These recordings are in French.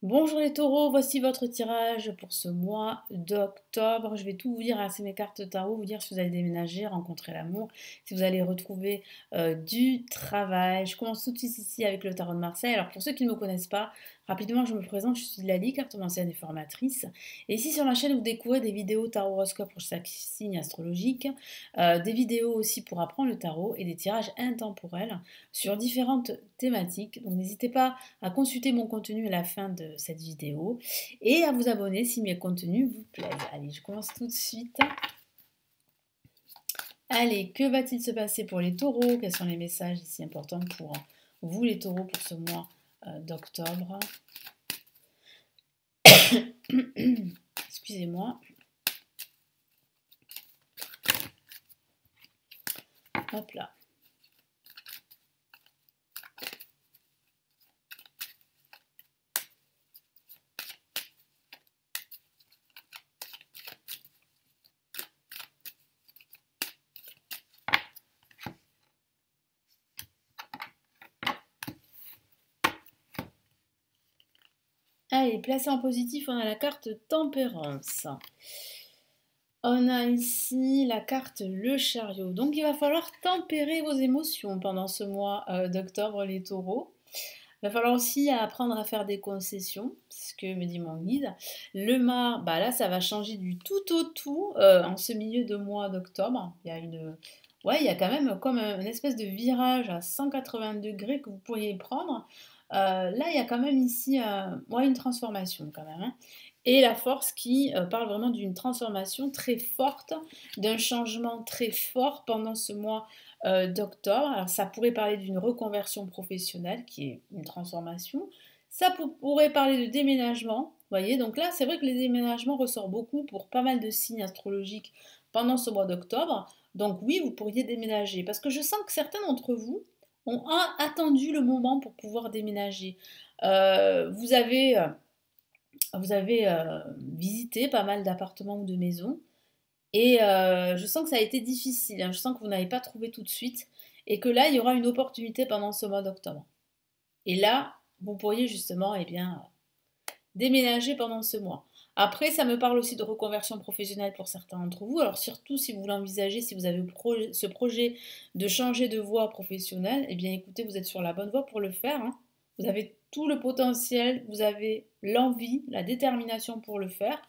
Bonjour les taureaux, voici votre tirage pour ce mois d'octobre. Je vais tout vous dire, c'est mes cartes tarot, vous dire si vous allez déménager, rencontrer l'amour, si vous allez retrouver du travail. Je commence tout de suite ici avec le tarot de Marseille. Alors pour ceux qui ne me connaissent pas, rapidement je me présente, je suis Lali, cartomancienne et formatrice. Et ici sur ma chaîne, vous découvrez des vidéos tarot horoscope pour chaque signe astrologique, des vidéos aussi pour apprendre le tarot et des tirages intemporels sur différentes thématiques. Donc n'hésitez pas à consulter mon contenu à la fin de cette vidéo et à vous abonner si mes contenus vous plaisent. Allez, je commence tout de suite. Allez, que va-t-il se passer pour les taureaux? Quels sont les messages ici importants pour vous les taureaux pour ce mois d'octobre? Excusez-moi. Hop là. Allez, placé en positif, on a la carte Tempérance. On a ici la carte le chariot. Donc il va falloir tempérer vos émotions pendant ce mois d'octobre, les taureaux. Il va falloir aussi apprendre à faire des concessions, c'est ce que me dit mon guide. Le mât, bah là ça va changer du tout au tout en ce milieu de mois d'octobre. Il y a ouais, il y a quand même comme une espèce de virage à 180 degrés que vous pourriez prendre. Là, il y a quand même ici ouais, une transformation quand même, hein. Et la force qui parle vraiment d'une transformation très forte, d'un changement très fort pendant ce mois d'octobre. Alors ça pourrait parler d'une reconversion professionnelle qui est une transformation. Ça pourrait parler de déménagement. Vous voyez, donc là c'est vrai que les déménagements ressortent beaucoup pour pas mal de signes astrologiques pendant ce mois d'octobre. Donc oui, vous pourriez déménager. Parce que je sens que certains d'entre vous ont attendu le moment pour pouvoir déménager. Vous avez visité pas mal d'appartements ou de maisons. Et je sens que ça a été difficile, hein. Je sens que vous n'avez pas trouvé tout de suite. Et que là, il y aura une opportunité pendant ce mois d'octobre. Et là, vous pourriez justement eh bien, déménager pendant ce mois. Après, ça me parle aussi de reconversion professionnelle pour certains d'entre vous. Alors surtout si vous l'envisagez, si vous avez ce projet de changer de voie professionnelle, eh bien écoutez, vous êtes sur la bonne voie pour le faire, hein. Vous avez tout le potentiel, vous avez l'envie, la détermination pour le faire.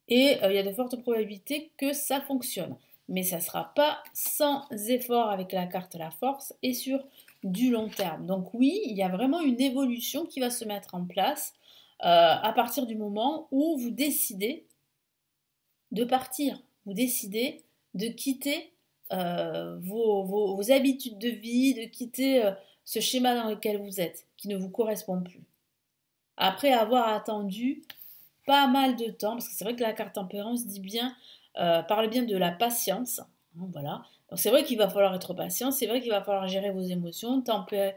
Et il y a de fortes probabilités que ça fonctionne. Mais ça ne sera pas sans effort avec la carte la force et sur du long terme. Donc oui, il y a vraiment une évolution qui va se mettre en place à partir du moment où vous décidez de partir, vous décidez de quitter vos habitudes de vie, de quitter ce schéma dans lequel vous êtes, qui ne vous correspond plus. Après avoir attendu pas mal de temps, parce que c'est vrai que la carte tempérance dit bien, parle bien de la patience, hein, voilà. Donc c'est vrai qu'il va falloir être patient, c'est vrai qu'il va falloir gérer vos émotions, tempérer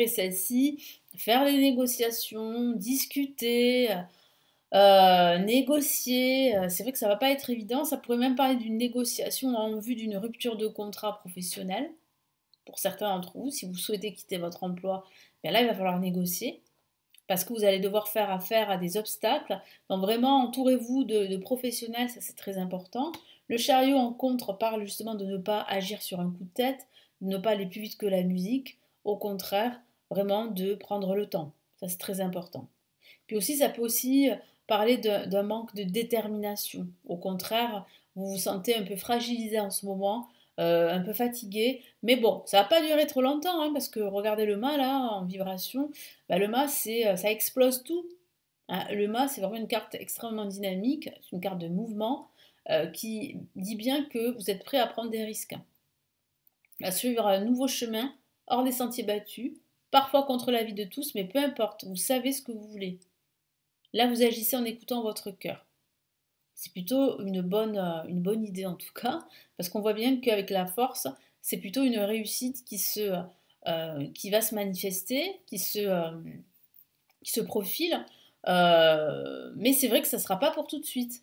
celles-ci, faire des négociations, discuter, négocier. C'est vrai que ça va pas être évident, ça pourrait même parler d'une négociation en vue d'une rupture de contrat professionnel, pour certains d'entre vous, si vous souhaitez quitter votre emploi, bien là il va falloir négocier parce que vous allez devoir faire affaire à des obstacles. Donc vraiment, entourez-vous de professionnels, ça c'est très important. Le chariot en contre parle justement de ne pas agir sur un coup de tête, de ne pas aller plus vite que la musique. Au contraire, vraiment de prendre le temps. Ça c'est très important. Puis aussi, ça peut aussi parler d'un manque de détermination. Au contraire, vous vous sentez un peu fragilisé en ce moment, un peu fatigué. Mais bon, ça va pas durer trop longtemps, hein, parce que regardez le mât là, en vibration. Bah, le mât, ça explose tout, hein. Le mât, c'est vraiment une carte extrêmement dynamique, c'est une carte de mouvement qui dit bien que vous êtes prêt à prendre des risques, à suivre un nouveau chemin hors des sentiers battus, parfois contre l'avis de tous, mais peu importe, vous savez ce que vous voulez. Là, vous agissez en écoutant votre cœur. C'est plutôt une bonne idée en tout cas, parce qu'on voit bien qu'avec la force, c'est plutôt une réussite qui va se manifester, qui se profile. Mais c'est vrai que ça ne sera pas pour tout de suite,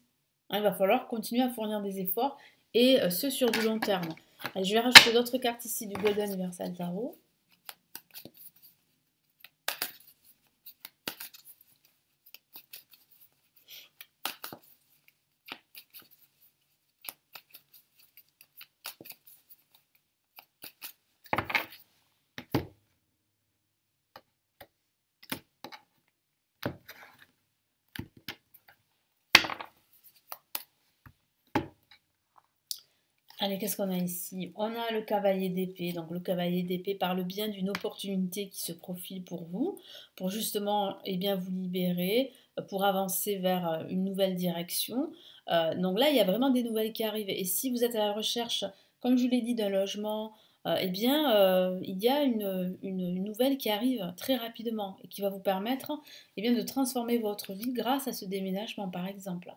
hein. Il va falloir continuer à fournir des efforts et ce sur du long terme. Allez, je vais rajouter d'autres cartes ici du Golden Universal Tarot. Allez, qu'est-ce qu'on a ici? On a le cavalier d'épée. Donc le cavalier d'épée parle bien d'une opportunité qui se profile pour vous, pour justement eh bien, vous libérer, pour avancer vers une nouvelle direction. Donc là, il y a vraiment des nouvelles qui arrivent. Et si vous êtes à la recherche, comme je vous l'ai dit, d'un logement, eh bien, il y a une nouvelle qui arrive très rapidement et qui va vous permettre eh bien, de transformer votre vie grâce à ce déménagement, par exemple.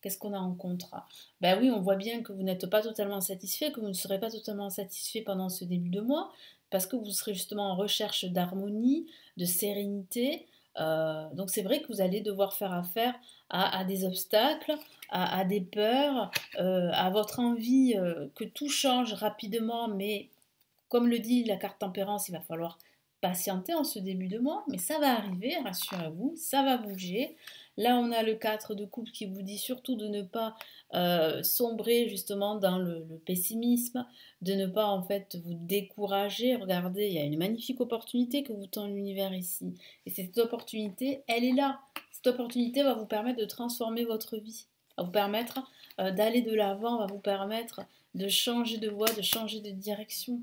Qu'est-ce qu'on a en contrat? Ben oui, on voit bien que vous n'êtes pas totalement satisfait, que vous ne serez pas totalement satisfait pendant ce début de mois, parce que vous serez justement en recherche d'harmonie, de sérénité. Donc c'est vrai que vous allez devoir faire affaire à des obstacles, à des peurs, à votre envie que tout change rapidement, mais comme le dit la carte tempérance, il va falloir patienter en ce début de mois, mais ça va arriver, rassurez-vous, ça va bouger. Là, on a le 4 de coupe qui vous dit surtout de ne pas sombrer justement dans le pessimisme, de ne pas en fait vous décourager. Regardez, il y a une magnifique opportunité que vous tend l'univers ici. Et cette opportunité, elle est là. Cette opportunité va vous permettre de transformer votre vie, va vous permettre d'aller de l'avant, va vous permettre de changer de voie, de changer de direction.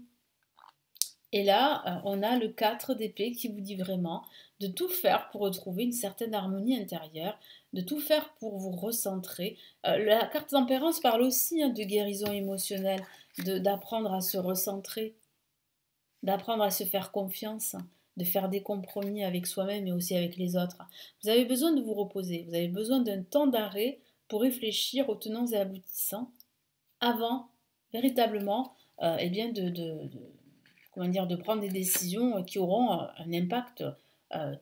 Et là, on a le 4 d'épée qui vous dit vraiment de tout faire pour retrouver une certaine harmonie intérieure, de tout faire pour vous recentrer. La carte tempérance parle aussi de guérison émotionnelle, d'apprendre à se recentrer, d'apprendre à se faire confiance, de faire des compromis avec soi-même et aussi avec les autres. Vous avez besoin de vous reposer, vous avez besoin d'un temps d'arrêt pour réfléchir aux tenants et aboutissants avant véritablement eh bien comment dire, de prendre des décisions qui auront un impact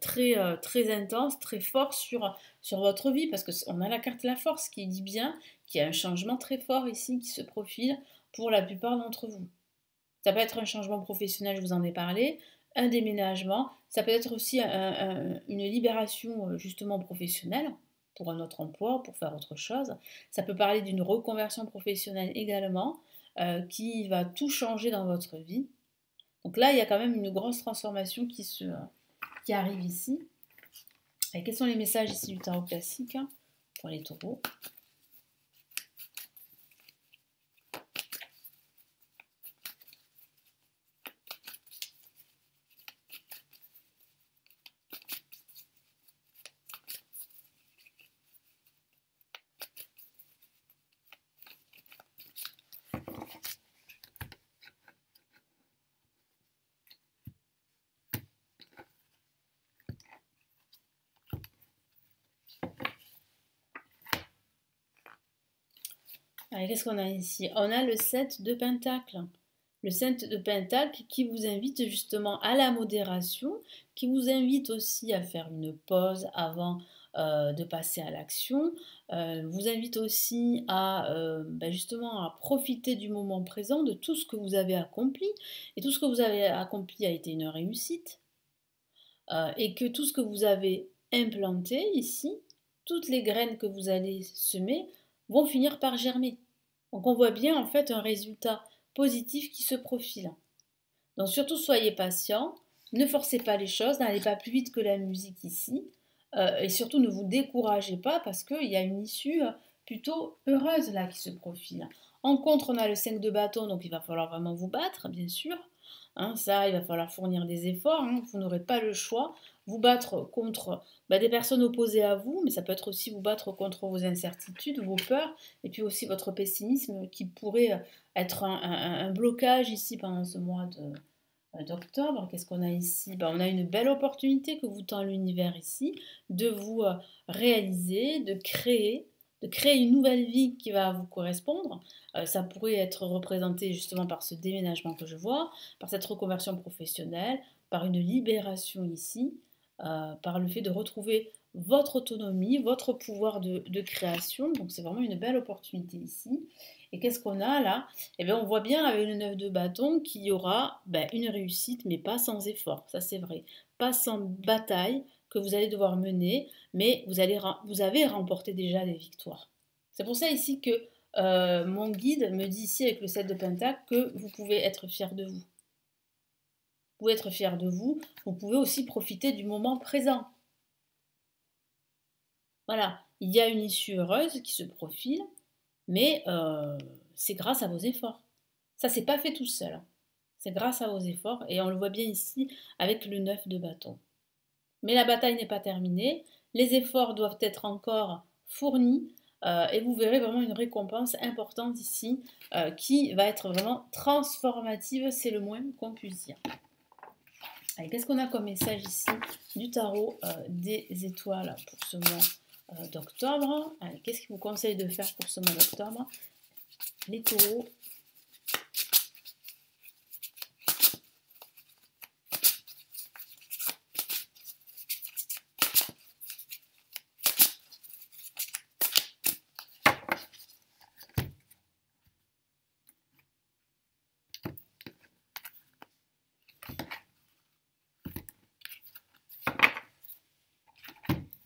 très intense, très fort sur votre vie, parce qu'on a la carte de la force qui dit bien qu'il y a un changement très fort ici qui se profile pour la plupart d'entre vous. Ça peut être un changement professionnel, je vous en ai parlé, un déménagement, ça peut être aussi une libération justement professionnelle pour un autre emploi, pour faire autre chose. Ça peut parler d'une reconversion professionnelle également, qui va tout changer dans votre vie. Donc là, il y a quand même une grosse transformation qui arrive ici. Et quels sont les messages ici du tarot classique pour les taureaux? Allez, qu'est-ce qu'on a ici? On a le 7 de Pentacle. Le 7 de Pentacle qui vous invite justement à la modération, qui vous invite aussi à faire une pause avant de passer à l'action, vous invite aussi à justement à profiter du moment présent, de tout ce que vous avez accompli. Et tout ce que vous avez accompli a été une réussite. Et que tout ce que vous avez implanté ici, toutes les graines que vous allez semer, vont finir par germer. Donc on voit bien en fait un résultat positif qui se profile. Donc surtout soyez patient, ne forcez pas les choses, n'allez pas plus vite que la musique ici, et surtout ne vous découragez pas parce qu'il y a une issue plutôt heureuse là qui se profile. En contre, on a le 5 de bâton, donc il va falloir vraiment vous battre, bien sûr. Ça, il va falloir fournir des efforts, vous n'aurez pas le choix. Vous battre contre des personnes opposées à vous, mais ça peut être aussi vous battre contre vos incertitudes, vos peurs, et puis aussi votre pessimisme qui pourrait être un blocage ici pendant ce mois d'octobre. Qu'est-ce qu'on a ici? On a une belle opportunité que vous tend l'univers ici, de vous réaliser, de créer une nouvelle vie qui va vous correspondre. Ça pourrait être représenté justement par ce déménagement que je vois, par cette reconversion professionnelle, par une libération ici, par le fait de retrouver votre autonomie, votre pouvoir de création. Donc c'est vraiment une belle opportunité ici. Et qu'est-ce qu'on a là? Eh bien, on voit bien avec le 9 de bâton qu'il y aura une réussite, mais pas sans effort. Ça, c'est vrai. Pas sans bataille que vous allez devoir mener, mais vous avez remporté déjà des victoires. C'est pour ça ici que mon guide me dit ici avec le 7 de Pentacle que vous pouvez être fier de vous. Vous pouvez être fier de vous. Vous pouvez aussi profiter du moment présent. Voilà, il y a une issue heureuse qui se profile, mais c'est grâce à vos efforts. Ça, c'est pas fait tout seul, hein. C'est grâce à vos efforts et on le voit bien ici avec le 9 de bâton. Mais la bataille n'est pas terminée, les efforts doivent être encore fournis et vous verrez vraiment une récompense importante ici qui va être vraiment transformative, c'est le moins qu'on puisse dire. Allez, qu'est-ce qu'on a comme message ici du tarot des étoiles pour ce mois d'octobre? Qu'est-ce qu'il vous conseille de faire pour ce mois d'octobre, les taureaux?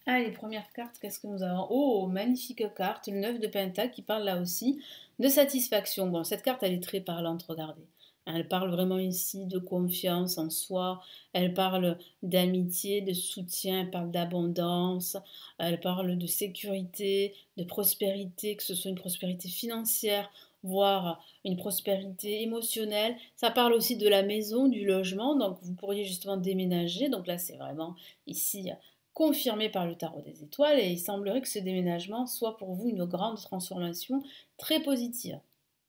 Allez, première carte, qu'est-ce que nous avons? Oh, magnifique carte, le 9 de Pentacle qui parle là aussi de satisfaction. Bon, cette carte, elle est très parlante, regardez. Elle parle vraiment ici de confiance en soi, elle parle d'amitié, de soutien, elle parle d'abondance, elle parle de sécurité, de prospérité, que ce soit une prospérité financière, voire une prospérité émotionnelle. Ça parle aussi de la maison, du logement, donc vous pourriez justement déménager. Donc là, c'est vraiment ici confirmé par le tarot des étoiles et il semblerait que ce déménagement soit pour vous une grande transformation très positive.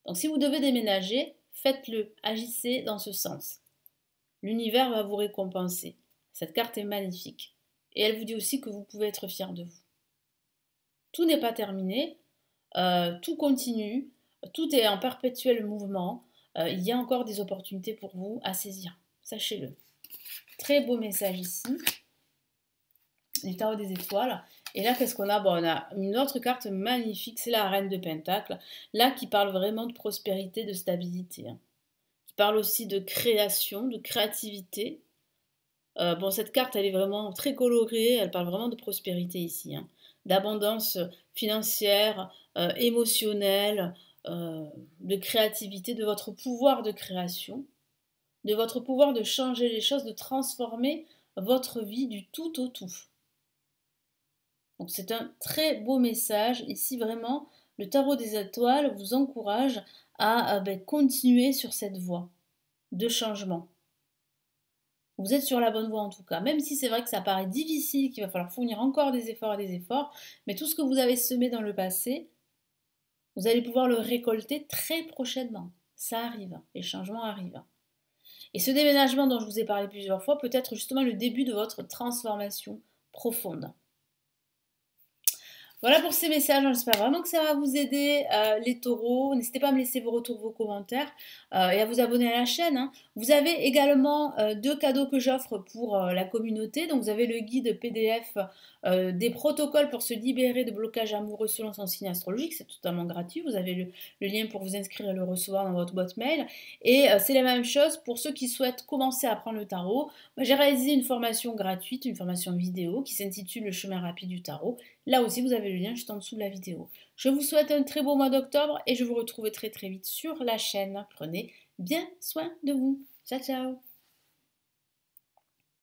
Donc si vous devez déménager, faites-le, agissez dans ce sens. L'univers va vous récompenser. Cette carte est magnifique. Et elle vous dit aussi que vous pouvez être fier de vous. Tout n'est pas terminé, tout continue, tout est en perpétuel mouvement. Il y a encore des opportunités pour vous à saisir. Sachez-le. Très beau message ici. Du tarot des étoiles. Et là, qu'est-ce qu'on a? Bon, on a une autre carte magnifique, c'est la reine de Pentacle. Là, qui parle vraiment de prospérité, de stabilité. Hein. Qui parle aussi de création, de créativité. Bon, cette carte, elle est vraiment très colorée. Elle parle vraiment de prospérité ici. Hein. D'abondance financière, émotionnelle, de créativité, de votre pouvoir de création. De votre pouvoir de changer les choses, de transformer votre vie du tout au tout. Donc c'est un très beau message. Ici vraiment, le tarot des étoiles vous encourage à continuer sur cette voie de changement. Vous êtes sur la bonne voie en tout cas, même si c'est vrai que ça paraît difficile, qu'il va falloir fournir encore des efforts et des efforts, mais tout ce que vous avez semé dans le passé, vous allez pouvoir le récolter très prochainement. Ça arrive, les changements arrivent. Et ce déménagement dont je vous ai parlé plusieurs fois peut être justement le début de votre transformation profonde. Voilà pour ces messages, j'espère vraiment que ça va vous aider, les taureaux. N'hésitez pas à me laisser vos retours, vos commentaires et à vous abonner à la chaîne. Hein. Vous avez également 2 cadeaux que j'offre pour la communauté. Donc vous avez le guide PDF des protocoles pour se libérer de blocages amoureux selon son signe astrologique. C'est totalement gratuit. Vous avez le lien pour vous inscrire et le recevoir dans votre boîte mail. Et c'est la même chose pour ceux qui souhaitent commencer à apprendre le tarot. J'ai réalisé une formation gratuite, une formation vidéo qui s'intitule Le chemin rapide du tarot. Là aussi, vous avez le lien juste en dessous de la vidéo. Je vous souhaite un très beau mois d'octobre et je vous retrouve très très vite sur la chaîne. Prenez bien soin de vous. Ciao, ciao!